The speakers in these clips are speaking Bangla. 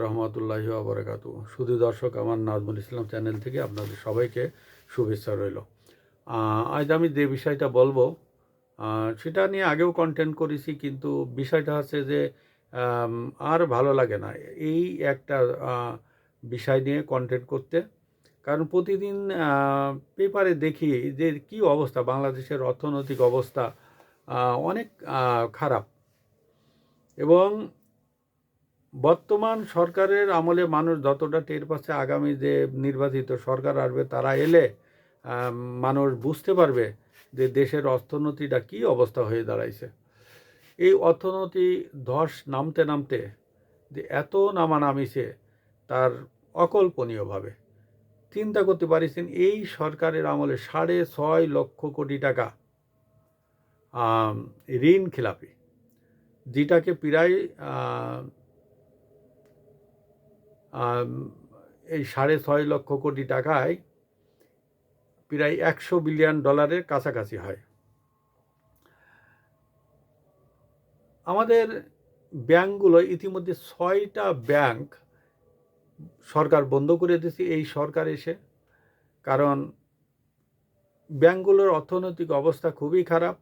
রহমতুল্লাহি ওয়া বারাকাতুহু। শুধু দর্শক, আমার নাজমুল ইসলাম চ্যানেল থেকে আপনাদের সবাইকে শুভেচ্ছা রইল। আজ আমি যে বিষয়টা বলবো সেটা নিয়ে আগেও কন্টেন্ট করেছি, কিন্তু বিষয়টা হচ্ছে যে আর ভালো লাগে না এই একটা বিষয় নিয়ে কন্টেন্ট করতে। কারণ প্রতিদিন পেপারে দেখি যে কি অবস্থা, বাংলাদেশের অর্থনৈতিক অবস্থা অনেক খারাপ। এবং বর্তমান সরকারের আমলে মানুষ যতটা টের পাচ্ছে, আগামী যে নির্বাচিত সরকার আসবে তারা এলে মানুষ বুঝতে পারবে যে দেশের অর্থনীতিটা কী অবস্থা হয়ে দাঁড়াইছে। এই অর্থনীতি ধস নামতে নামতে যে এত নামা নামিছে, তার অকল্পনীয়ভাবে চিন্তা করতে পারিছেন। এই সরকারের আমলে 6.5 লক্ষ কোটি টাকা ঋণ খেলাপি, যেটাকে প্রায় এই 6.5 লক্ষ কোটি টাকায় প্রায় $100 বিলিয়ন কাছাকাছি হয়। আমাদের ব্যাংকগুলো ইতিমধ্যে 6টা ব্যাংক সরকার বন্ধ করে দিয়েছে এই সরকার এসে। কারণ ব্যাংকগুলোর অর্থনৈতিক অবস্থা খুবই খারাপ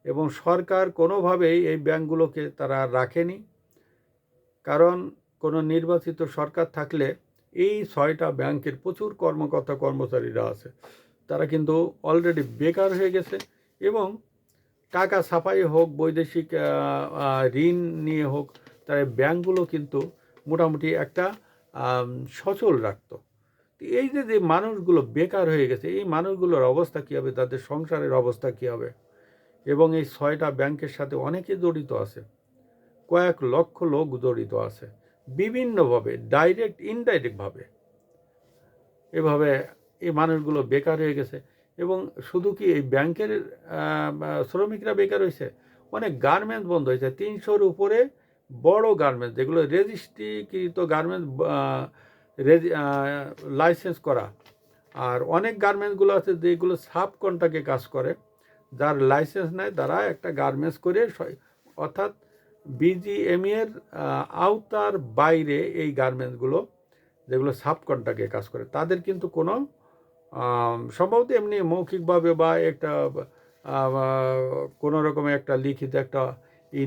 এবং সরকার কোনোভাবেই এই ব্যাংকগুলোকে তারা রাখেনি। কারণ কোনো নির্বাচিত সরকার থাকলে এই 6টা ব্যাংকের প্রচুর কর্মকর্তা কর্মচারীরা আছে, তারা কিন্তু অলরেডি বেকার হয়ে গেছে। এবং টাকা ছাপাই হোক, বৈদেশিক ঋণ নিয়ে হোক, তার ব্যাংকগুলো কিন্তু মোটামুটি একটা সচল রাখত। এই যে মানুষগুলো বেকার হয়ে গেছে, এই মানুষগুলোর অবস্থা কী হবে, তাদের সংসারের অবস্থা কী হবে। এবং এই 6টা ব্যাংকের সাথে অনেকে জড়িত আছে, কয়েক লক্ষ লোক জড়িত আছে বিভিন্নভাবে, ডাইরেক্ট ইনডাইরেক্টভাবে। এভাবে এই মানুষগুলো বেকার হয়ে গেছে। এবং শুধু কি এই ব্যাংকের শ্রমিকরা বেকার হয়েছে, অনেক গার্মেন্টস বন্ধ হয়েছে। 300-র উপরে বড় গার্মেন্টস, যেগুলো রেজিস্ট্রিকৃত গার্মেন্টস, লাইসেন্স করা। আর অনেক গার্মেন্টসগুলো আছে যেগুলো সাব কন্ট্রাক্টে কাজ করে, যার লাইসেন্স নেয় তারা একটা গার্মেন্টস করে, অর্থাৎ বিজিএমইএর আওতার বাইরে এই গার্মেন্টসগুলো যেগুলো সাব কন্ট্রাক্টে কাজ করে, তাদের কিন্তু কোনো সম্ভবত এমনি মৌখিকভাবে বা একটা কোনো রকমের একটা লিখিত একটা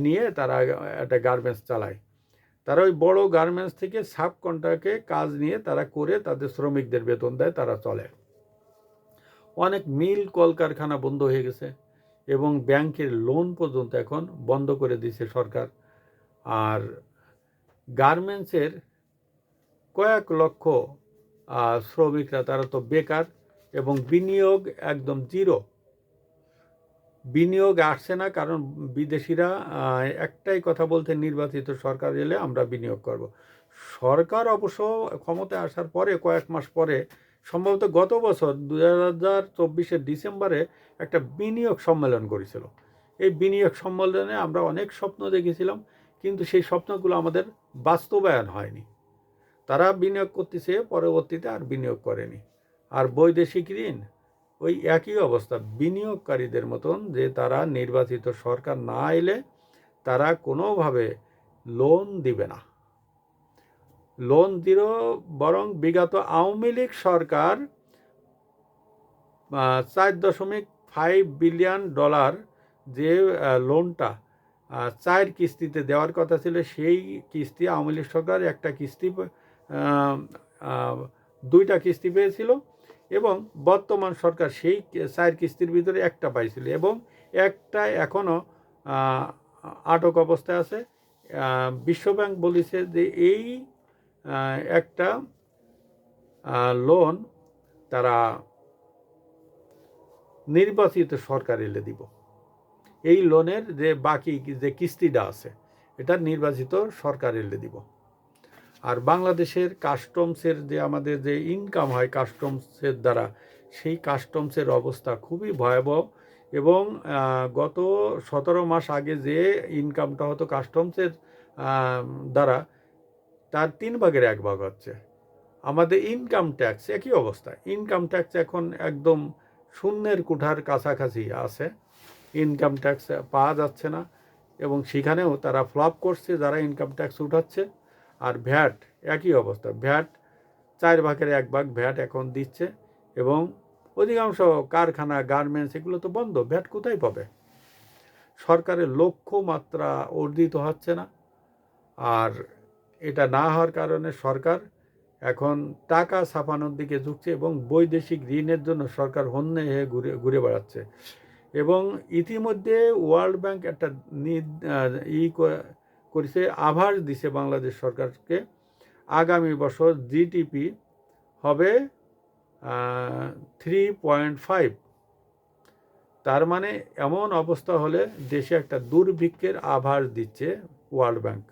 নিয়ে তারা একটা গার্মেন্টস চালায়। তারা ওই বড় গার্মেন্টস থেকে সাব কন্ট্রাক্টে কাজ নিয়ে তারা করে তাদের শ্রমিকদের বেতন দেয়, তারা চলে। অনেক মিল কলকারখানা বন্ধ হয়ে গেছে এবং ব্যাংকের লোন পর্যন্ত এখন বন্ধ করে দিয়েছে সরকার। আর গার্মেন্টসের কয়েক লক্ষ শ্রমিকরা তারা তো বেকার এবং বিনিয়োগ একদম জিরো। বিনিয়োগ আসছে না, কারণ বিদেশিরা একটাই কথা বলতে, নির্বাচিত সরকার এলে আমরা বিনিয়োগ করব। সরকার অবশ্য ক্ষমতায় আসার পরে কয়েক মাস পরে, সম্ভবত গত বছর 2024-এর ডিসেম্বরে একটা বিনিয়োগ সম্মেলন করেছিল। এই বিনিয়োগ সম্মেলনে আমরা অনেক স্বপ্ন দেখেছিলাম, কিন্তু সেই স্বপ্নগুলো আমাদের বাস্তবায়ন হয়নি। তারা বিনিয়োগ করতেছে, পরবর্তীতে আর বিনিয়োগ করেনি। আর বৈদেশিক ঋণ ওই একই অবস্থা বিনিয়োগকারীদের মতন, যে তারা নির্বাচিত সরকার না এলে তারা কোনোভাবে লোন দিবে না। লোন দিল, বরং বিগত আওয়ামী লীগ সরকার $4.5 বিলিয়ন যে লোনটা 4 কিস্তিতে দেওয়ার কথা ছিল, সেই কিস্তি আওয়ামী লীগ সরকার একটা কিস্তি 2টা কিস্তি পেয়েছিল এবং বর্তমান সরকার সেই 4 কিস্তির ভিতরে একটা পাইছিল এবং একটা এখনও আটক অবস্থায় আছে। বিশ্বব্যাংক বলেছে যে এই একটা লোন তারা নির্বাচিত সরকার এলে দিব। এই লোনের যে বাকি যে কিস্তিটা আছে, এটা নির্বাচিত সরকার এলে দিব। আর বাংলাদেশের কাস্টমসের যে আমাদের যে ইনকাম হয় কাস্টমসের দ্বারা, সেই কাস্টমসের অবস্থা খুবই ভয়াবহ। এবং গত 17 মাস আগে যে ইনকামটা হতো কাস্টমসের দ্বারা, তার 3 ভাগের 1 ভাগ হচ্ছে। আমাদের ইনকাম ট্যাক্স একই অবস্থা, ইনকাম ট্যাক্স এখন একদম শূন্যের কোঠার কাছাকাছি আছে, ইনকাম ট্যাক্স পাওয়া যাচ্ছে না। এবং সেখানেও তারা ফ্লপ করছে যারা ইনকাম ট্যাক্স উঠাচ্ছে। আর ভ্যাট একই অবস্থা, ভ্যাট 4/1 ভ্যাট এখন দিচ্ছে, এবং অধিকাংশ কারখানা, গার্মেন্টস এগুলো তো বন্ধ, ভ্যাট কোথায় পাবে? সরকারের লক্ষ্যমাত্রা অর্জিত হচ্ছে না। আর এটা না হওয়ার কারণে সরকার এখন টাকা ছাপানোর দিকে ঝুঁকছে, এবং বৈদেশিক ঋণের জন্য সরকার হন্যে হয়ে ঘুরে ঘুরে বেড়াচ্ছে। এবং ইতিমধ্যে ওয়ার্ল্ড ব্যাংক একটা করেছে, আভাস দিছে বাংলাদেশ সরকারকে, আগামী বছর জিডিপি হবে 3.5। তার মানে এমন অবস্থা হলে দেশে একটা দুর্ভিক্ষের আভাস দিচ্ছে ওয়ার্ল্ড ব্যাংক।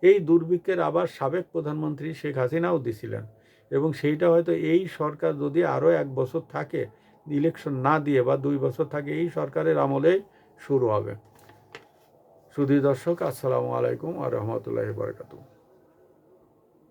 এই দুর্ভিক্ষের আভাস সাবেক প্রধানমন্ত্রী শেখ হাসিনাও দিছিলেন, এবং সেইটা হয়তো এই সরকার যদি আরও 1 বছর থাকে, ইলেকশন না দিয়ে, বা 2 বছর থাকে, এই সরকারের আমলেই শুরু হবে। সুধী দর্শক, আসসালামু আলাইকুম ওয়া রাহমাতুল্লাহি ওয়া বারাকাতুহু।